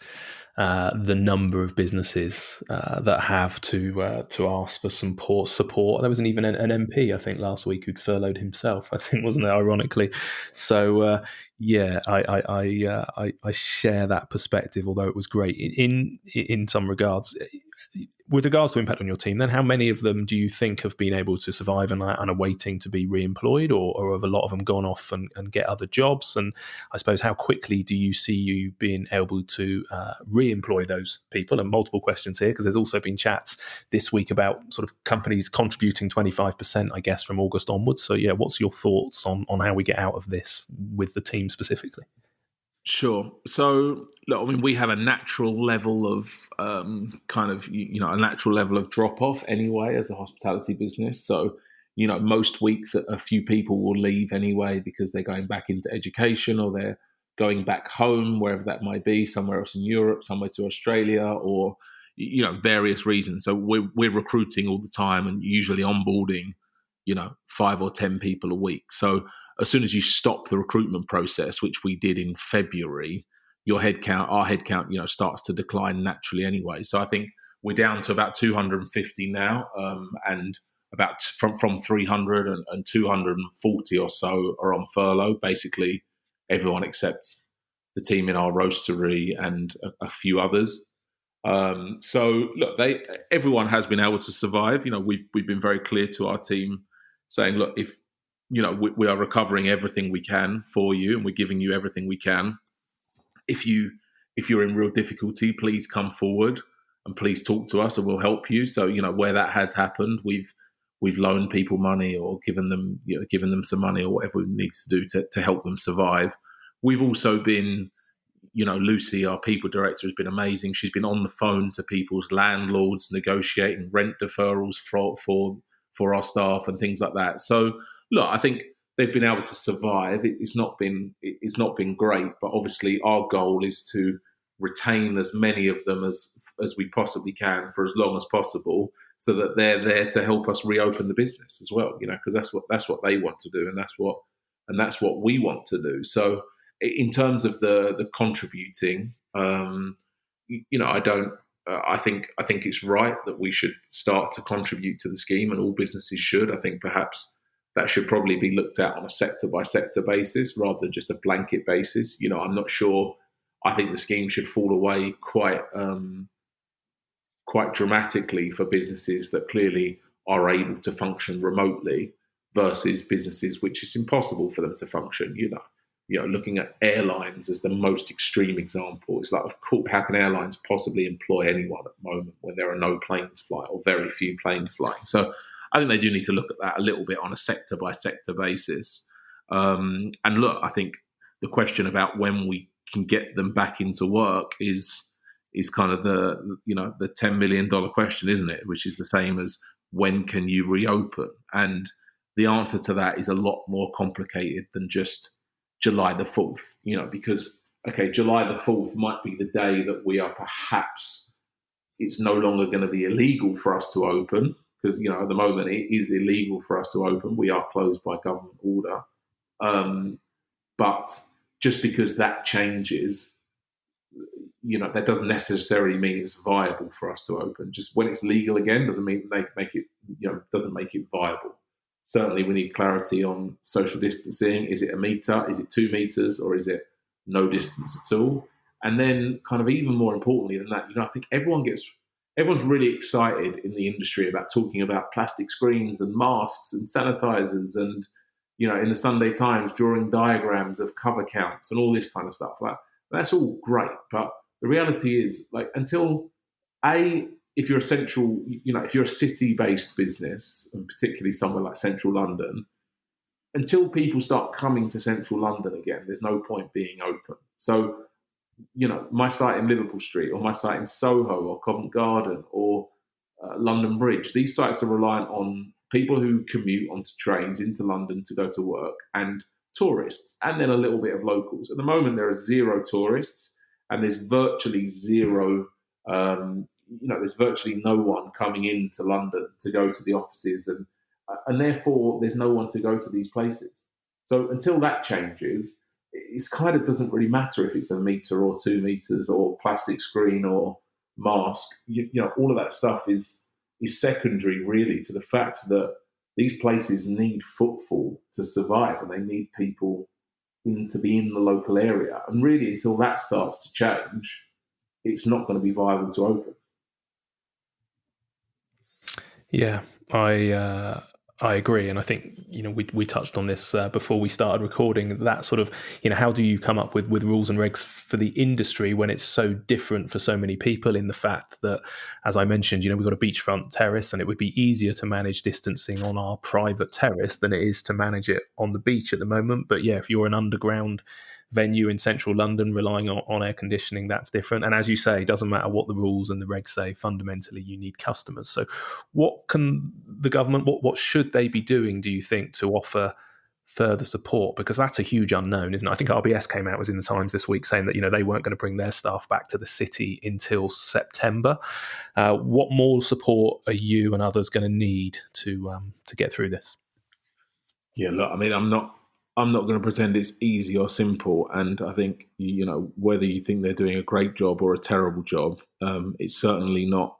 the number of businesses that have to ask for some support. There wasn't even an MP, I think, last week who'd furloughed himself. I think, wasn't it? Ironically, so I share that perspective. Although it was great in some regards. With regards to impact on your team, then how many of them do you think have been able to survive and are waiting to be re-employed, or have a lot of them gone off and get other jobs? And I suppose how quickly do you see you being able to re-employ those people? And multiple questions here, because there's also been chats this week about sort of companies contributing 25%, I guess, from August onwards. So yeah, what's your thoughts on how we get out of this with the team specifically? Sure. So, look, we have a natural level of a natural level of drop off anyway as a hospitality business. So, most weeks a few people will leave anyway because they're going back into education or they're going back home, wherever that might be, somewhere else in Europe, somewhere to Australia, or various reasons. So we're recruiting all the time and usually onboarding 5 or 10 people a week. So as soon as you stop the recruitment process, which we did in February, our headcount, starts to decline naturally anyway. So I think we're down to about 250 now, and about from 300 and 240 or so are on furlough. Basically, everyone except the team in our roastery and a few others. So look, everyone has been able to survive. We've been very clear to our team, saying, look, if we are recovering everything we can for you, and we're giving you everything we can. If you're in real difficulty, please come forward and please talk to us, and we'll help you. So where that has happened, we've loaned people money or given them some money or whatever it needs to do to help them survive. We've also been, Lucy, our people director, has been amazing. She's been on the phone to people's landlords, negotiating rent deferrals for our staff and things like that. So look, I think they've been able to survive. It's not been great, but obviously our goal is to retain as many of them as we possibly can for as long as possible, so that they're there to help us reopen the business as well. Because that's what they want to do, and that's what we want to do. So in terms of the contributing, I think it's right that we should start to contribute to the scheme, and all businesses should. I think perhaps that should probably be looked at on a sector by sector basis rather than just a blanket basis. I'm not sure I think the scheme should fall away quite dramatically for businesses that clearly are able to function remotely versus businesses which is impossible for them to function. Looking at airlines as the most extreme example, it's like, of course, how can airlines possibly employ anyone at the moment when there are no planes flying or very few planes flying? So I think they do need to look at that a little bit on a sector by sector basis. And look, I think the question about when we can get them back into work is kind of the $10 million question, isn't it? Which is the same as when can you reopen? And the answer to that is a lot more complicated than just July the 4th, because, okay, July the 4th might be the day that we are perhaps, it's no longer going to be illegal for us to open, because, at the moment it is illegal for us to open. We are closed by government order. But just because that changes, that doesn't necessarily mean it's viable for us to open. Just when it's legal again doesn't mean make it, doesn't make it viable. Certainly we need clarity on social distancing. Is it 1 meter? Is it 2 meters? Or is it no distance at all? And then kind of even more importantly than that, I think everyone's really excited in the industry about talking about plastic screens and masks and sanitizers and, in the Sunday Times, drawing diagrams of cover counts and all this kind of stuff. Like, that's all great. But the reality is, like, until if you're if you're a city-based business, and particularly somewhere like central London, until people start coming to central London again, there's no point being open. So, my site in Liverpool Street or my site in Soho or Covent Garden or London Bridge, these sites are reliant on people who commute onto trains into London to go to work and tourists, and then a little bit of locals. At the moment, there are 0 tourists and there's virtually zero, there's virtually no one coming into London to go to the offices, and therefore there's no one to go to these places. So until that changes, it kind of doesn't really matter if it's 1 meter or 2 meters or plastic screen or mask. All of that stuff is secondary, really, to the fact that these places need footfall to survive, and they need people to be in the local area. And really, until that starts to change, it's not going to be viable to open. Yeah, I agree, and I think we touched on this before we started recording. That sort of how do you come up with rules and regs for the industry when it's so different for so many people? In the fact that, as I mentioned, we've got a beachfront terrace, and it would be easier to manage distancing on our private terrace than it is to manage it on the beach at the moment. But yeah, if you're an underground venue in central London relying on air conditioning, that's different. And as you say, it doesn't matter what the rules and the regs say, fundamentally you need customers. So what can the government, what should they be doing, do you think, to offer further support? Because that's a huge unknown, isn't it? I think RBS came out, was in the Times this week, saying that they weren't going to bring their staff back to the city until September. What more support are you and others going to need to get through this? Yeah, look, I mean, I'm not going to pretend it's easy or simple. And I think, whether you think they're doing a great job or a terrible job, it's certainly not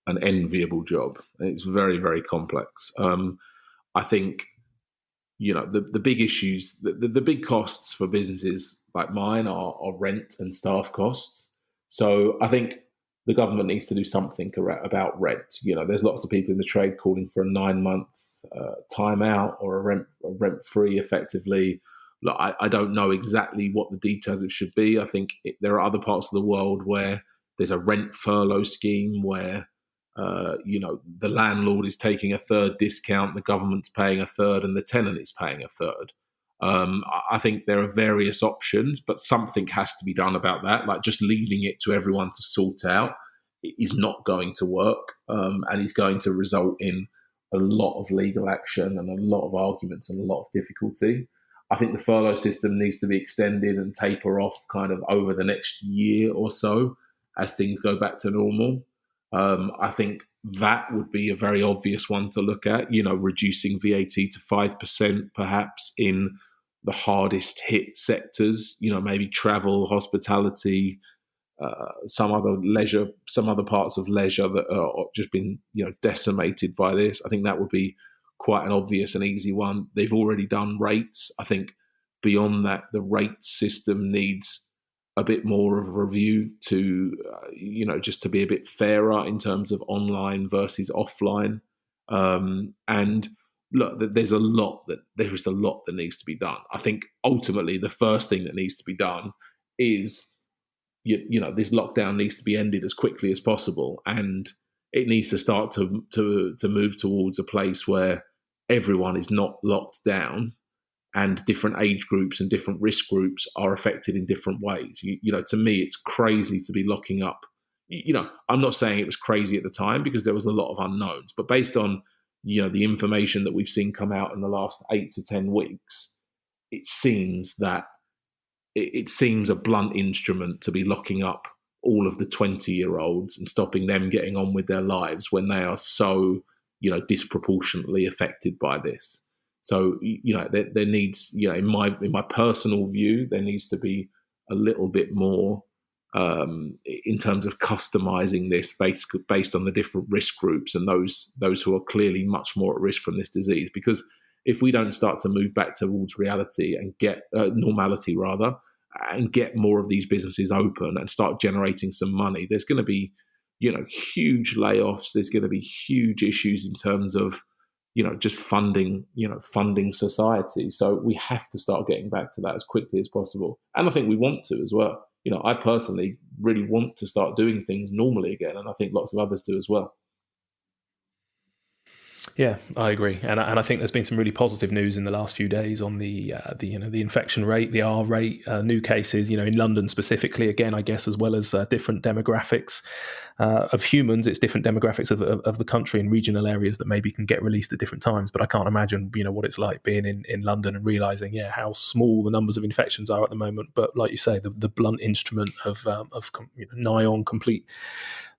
an enviable job. It's very, very complex. I think, the big issues, the big costs for businesses like mine are rent and staff costs. So I think the government needs to do something about rent. There's lots of people in the trade calling for a 9-month timeout or a rent-free, effectively. Look, I don't know exactly what the details it should be. I think there are other parts of the world where there's a rent furlough scheme where the landlord is taking a third discount, the government's paying a third, and the tenant is paying a third. I think there are various options, but something has to be done about that. Like, just leaving it to everyone to sort out is not going to work, and is going to result in a lot of legal action and a lot of arguments and a lot of difficulty. I think the furlough system needs to be extended and taper off kind of over the next year or so as things go back to normal. I think that would be a very obvious one to look at, reducing VAT to 5% perhaps in the hardest hit sectors, maybe travel, hospitality, some other parts of leisure that are just been, decimated by this. I think that would be quite an obvious and easy one. They've already done rates. I think beyond that, the rate system needs a bit more of a review to, just to be a bit fairer in terms of online versus offline. And look, there's a lot that needs to be done. I think ultimately the first thing that needs to be done is, this lockdown needs to be ended as quickly as possible, and it needs to start to move towards a place where everyone is not locked down, and different age groups and different risk groups are affected in different ways. To me, it's crazy to be locking up. I'm not saying it was crazy at the time because there was a lot of unknowns, but based on, the information that we've seen come out in the last 8 to 10 weeks, it seems a blunt instrument to be locking up all of the 20-year-olds and stopping them getting on with their lives when they are so, disproportionately affected by this. So, there needs, in my personal view, there needs to be a little bit more in terms of customizing this based on the different risk groups and those who are clearly much more at risk from this disease. Because if we don't start to move back towards reality and get normality rather, and get more of these businesses open and start generating some money, there's going to be, huge layoffs. There's going to be huge issues in terms of, just funding society. So we have to start getting back to that as quickly as possible. And I think we want to as well. I personally really want to start doing things normally again, and I think lots of others do as well. Yeah, I agree, and I think there's been some really positive news in the last few days on the infection rate, the R rate, new cases. In London specifically, again, I guess as well as different demographics of humans, it's different demographics of the country and regional areas that maybe can get released at different times. But I can't imagine what it's like being in London and realizing how small the numbers of infections are at the moment. But like you say, the blunt instrument of nigh on complete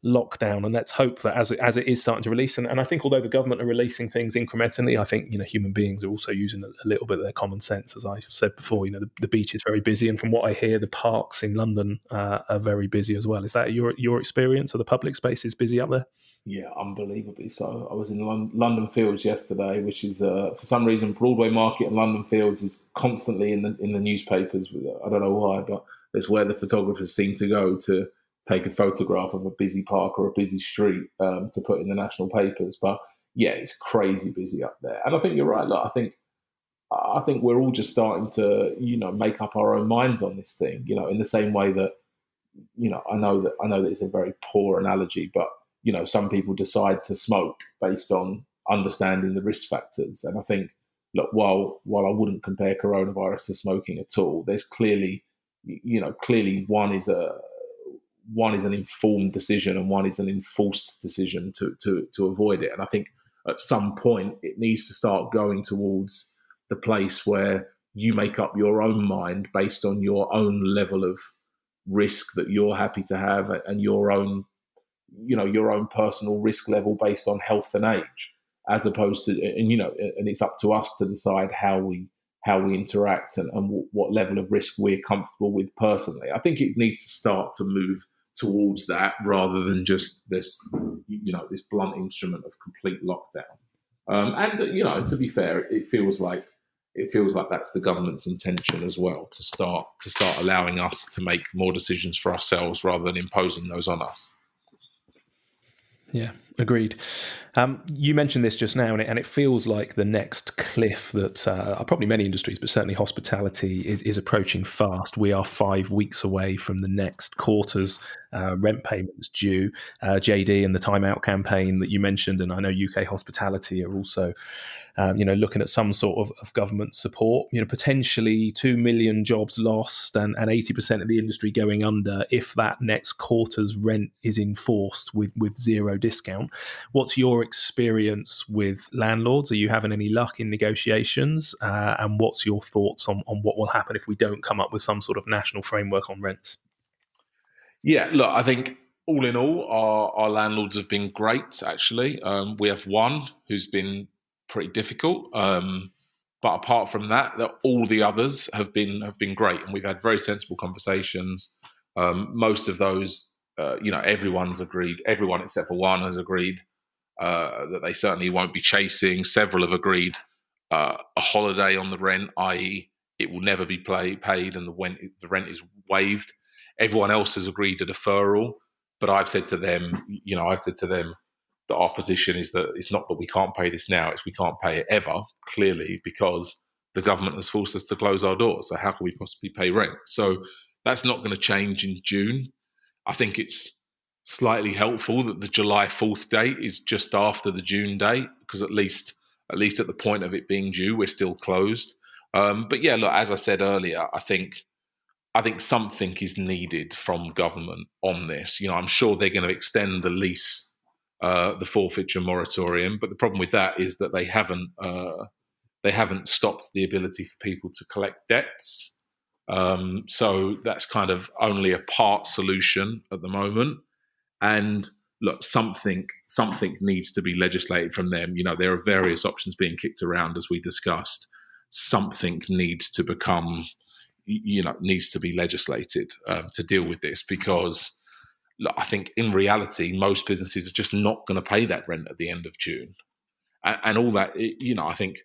lockdown, and let's hope that as it is starting to release, and I think although the government are releasing things incrementally, I think human beings are also using a little bit of their common sense. As I said before, the beach is very busy, and from what I hear, the parks in London are very busy as well. Is that your experience? Are the public spaces busy up there? Yeah, unbelievably so. I was in London Fields yesterday, which is for some reason Broadway Market and London Fields is constantly in the newspapers. I don't know why, but it's where the photographers seem to go to take a photograph of a busy park or a busy street to put in the national papers. But yeah, it's crazy busy up there. And I think you're right. Look, I think we're all just starting to make up our own minds on this thing. In the same way that I know that it's a very poor analogy, but some people decide to smoke based on understanding the risk factors. And I think, look, while I wouldn't compare coronavirus to smoking at all, there's clearly one is an informed decision and one is an enforced decision to avoid it. And I think at some point it needs to start going towards the place where you make up your own mind based on your own level of risk that you're happy to have and your own personal risk level based on health and age, as opposed to, and it's up to us to decide how we interact and what level of risk we're comfortable with personally. I think it needs to start to move towards that rather than just this blunt instrument of complete lockdown. And to be fair, it feels like that's the government's intention as well, to start allowing us to make more decisions for ourselves rather than imposing those on us. Yeah, agreed. You mentioned this just now, and it feels like the next cliff that probably many industries, but certainly hospitality, is approaching fast. We are 5 weeks away from the next quarter's rent payments due. JD and the Time Out campaign that you mentioned, and I know UK hospitality are also looking at some sort of government support. Potentially 2 million jobs lost and 80% of the industry going under if that next quarter's rent is enforced with zero discount. What's your experience with landlords? Are you having any luck in negotiations? And what's your thoughts on what will happen if we don't come up with some sort of national framework on rents? Yeah, look, I think all in all, our landlords have been great, actually. We have one who's been pretty difficult. But apart from that, all the others have been great. And we've had very sensible conversations. Most of those, everyone's agreed. Everyone except for one has agreed that they certainly won't be chasing. Several have agreed a holiday on the rent, i.e. it will never be paid and the rent is waived. Everyone else has agreed a deferral, but I've said to them, that our position is that it's not that we can't pay this now, it's we can't pay it ever, clearly, because the government has forced us to close our doors. So how can we possibly pay rent? So that's not going to change in June. I think it's slightly helpful that the July 4th date is just after the June date, because at least at the point of it being due, we're still closed. But yeah, look, as I said earlier, I think something is needed from government on this. I'm sure they're going to extend the lease, the forfeiture moratorium, but the problem with that is that they haven't stopped the ability for people to collect debts. So that's kind of only a part solution at the moment. And look, something needs to be legislated from them. There are various options being kicked around, as we discussed. Something needs to be legislated to deal with this, because look, I think in reality, most businesses are just not going to pay that rent at the end of June. And all that, I think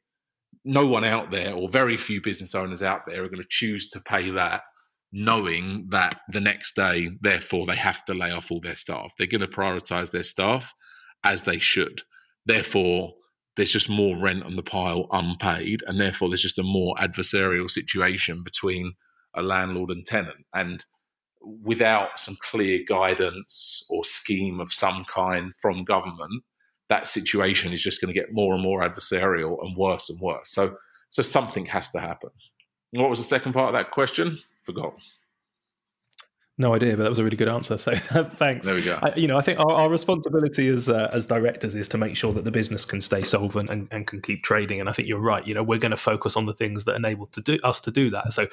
no one out there, or very few business owners out there, are going to choose to pay that, knowing that the next day, therefore, they have to lay off all their staff. They're going to prioritise their staff, as they should. Therefore, there's just more rent on the pile unpaid, and therefore there's just a more adversarial situation between a landlord and tenant. And without some clear guidance or scheme of some kind from government, that situation is just going to get more and more adversarial and worse and worse. So something has to happen. What was the second part of that question? Forgot. No idea, but that was a really good answer. So thanks. There we go. I think our responsibility as directors is to make sure that the business can stay solvent and can keep trading. And I think you're right. We're going to focus on the things that enable us to do that. So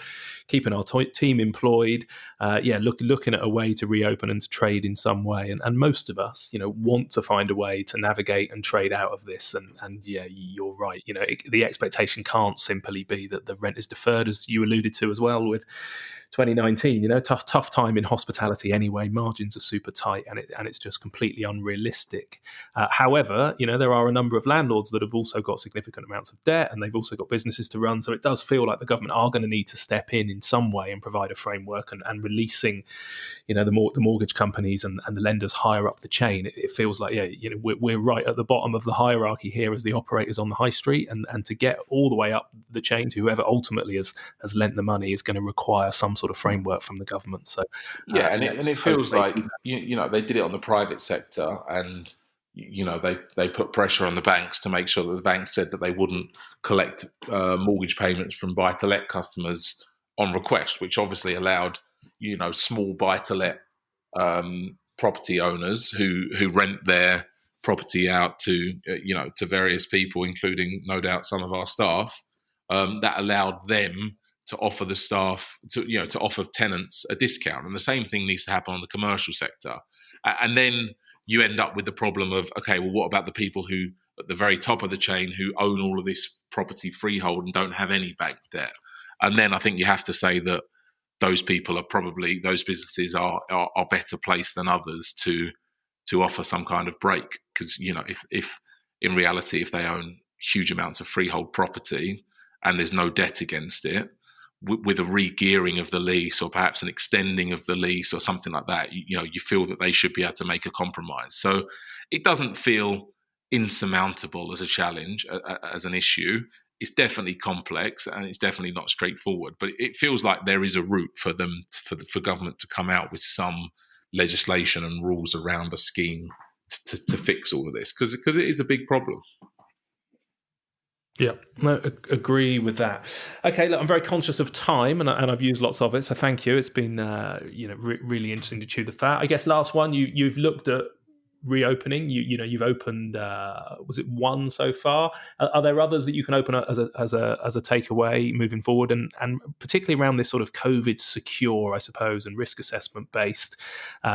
keeping our team employed, looking at a way to reopen and to trade in some way. And most of us, want to find a way to navigate and trade out of this. And yeah, you're right. The expectation can't simply be that the rent is deferred, as you alluded to as well with 2019, tough time in hospitality anyway. Margins are super tight, and it's just completely unrealistic. However, there are a number of landlords that have also got significant amounts of debt, and they've also got businesses to run. So it does feel like the government are going to need to step in some way and provide a framework, and releasing, the mortgage companies and the lenders higher up the chain. It feels like, we're right at the bottom of the hierarchy here as the operators on the high street, and to get all the way up the chain to whoever ultimately has lent the money is going to require some sort of framework from the government. So and it feels like they did it on the private sector, and they put pressure on the banks to make sure that the banks said that they wouldn't collect mortgage payments from buy-to-let customers on request, which obviously allowed small buy-to-let property owners who rent their property out to various people, including no doubt some of our staff. That allowed them to offer the staff to offer tenants a discount, and the same thing needs to happen on the commercial sector. And then you end up with the problem of, okay, well, what about the people who at the very top of the chain who own all of this property freehold and don't have any bank debt? And then I think you have to say that those businesses are better placed than others to offer some kind of break, because if in reality, if they own huge amounts of freehold property and there's no debt against it, with a re-gearing of the lease, or perhaps an extending of the lease or something like that, you feel that they should be able to make a compromise. So it doesn't feel insurmountable as a challenge, as an issue. It's definitely complex, and it's definitely not straightforward, but it feels like there is a route for them, for government to come out with some legislation and rules around a scheme to fix all of this, because it is a big problem. Yeah, no, agree with that. Okay, look, I'm very conscious of time, and I've used lots of it, so thank you. It's been really interesting to chew the fat. I guess last one, you've looked at reopening. You've opened, was it one so far? Are there others that you can open as a takeaway moving forward, and particularly around this sort of COVID secure, I suppose, and risk assessment based?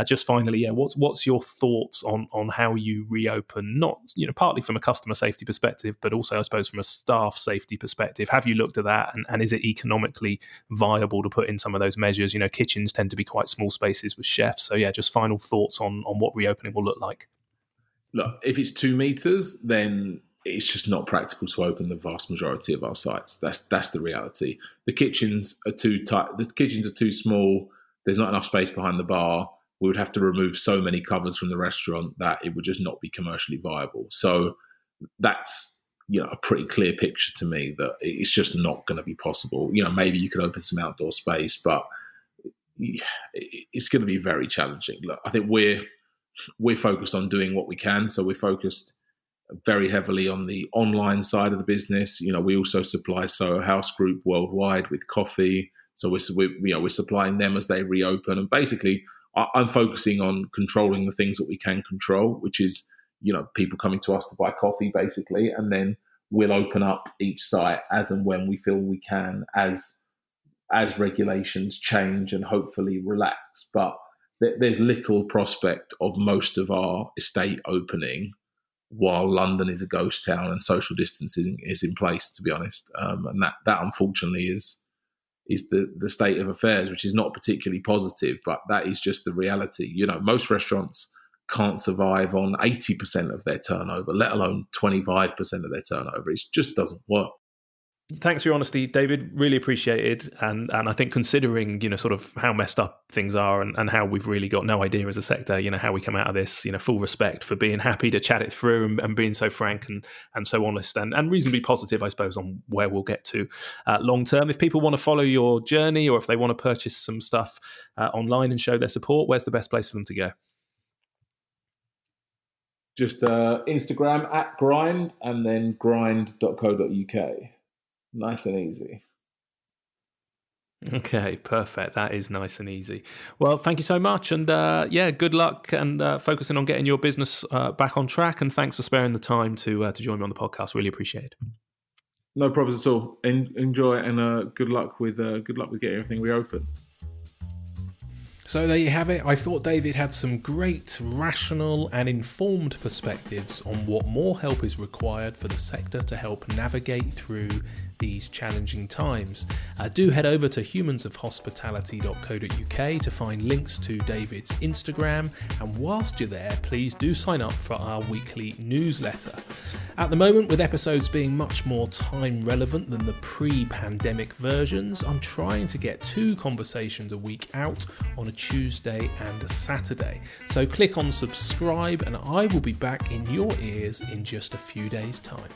Just finally, what's your thoughts on how you reopen? Not partly from a customer safety perspective, but also I suppose from a staff safety perspective. Have you looked at that, and is it economically viable to put in some of those measures? Kitchens tend to be quite small spaces with chefs, so just final thoughts on what reopening will look like. Look, if it's 2 meters, then it's just not practical to open the vast majority of our sites. That's the reality. The kitchens are too tight. The kitchens are too small. there's not enough space behind the bar. We would have to remove so many covers from the restaurant that it would just not be commercially viable. So that's, a pretty clear picture to me that it's just not going to be possible. Maybe you could open some outdoor space, but it's going to be very challenging. Look, I think we're focused on doing what we can. So we're focused very heavily on the online side of the business. We also supply Soho House Group worldwide with coffee. So we're supplying them as they reopen. And basically, I'm focusing on controlling the things that we can control, which is, people coming to us to buy coffee, basically. And then we'll open up each site as and when we feel we can, as regulations change and hopefully relax. But there's little prospect of most of our estate opening while London is a ghost town and social distancing is in place, to be honest. And that unfortunately is the state of affairs, which is not particularly positive, but that is just the reality. Most restaurants can't survive on 80% of their turnover, let alone 25% of their turnover. It just doesn't work. Thanks for your honesty, David. Really appreciated. And I think considering, sort of how messed up things are and how we've really got no idea as a sector, how we come out of this, full respect for being happy to chat it through and being so frank and so honest and reasonably positive, I suppose, on where we'll get to long term. If people want to follow your journey or if they want to purchase some stuff online and show their support, where's the best place for them to go? Just Instagram @grind and then grind.co.uk. Nice and easy. Okay, perfect. That is nice and easy. Well, thank you so much. And good luck and focusing on getting your business back on track. And thanks for sparing the time to join me on the podcast. Really appreciate it. No problems at all. Enjoy and good luck with getting everything reopened. So there you have it. I thought David had some great, rational and informed perspectives on what more help is required for the sector to help navigate through these challenging times. Do head over to humansofhospitality.co.uk to find links to David's Instagram, and whilst you're there, please do sign up for our weekly newsletter. At the moment, with episodes being much more time relevant than the pre-pandemic versions, I'm trying to get 2 conversations a week out on a Tuesday and a Saturday. So click on subscribe and I will be back in your ears in just a few days' time.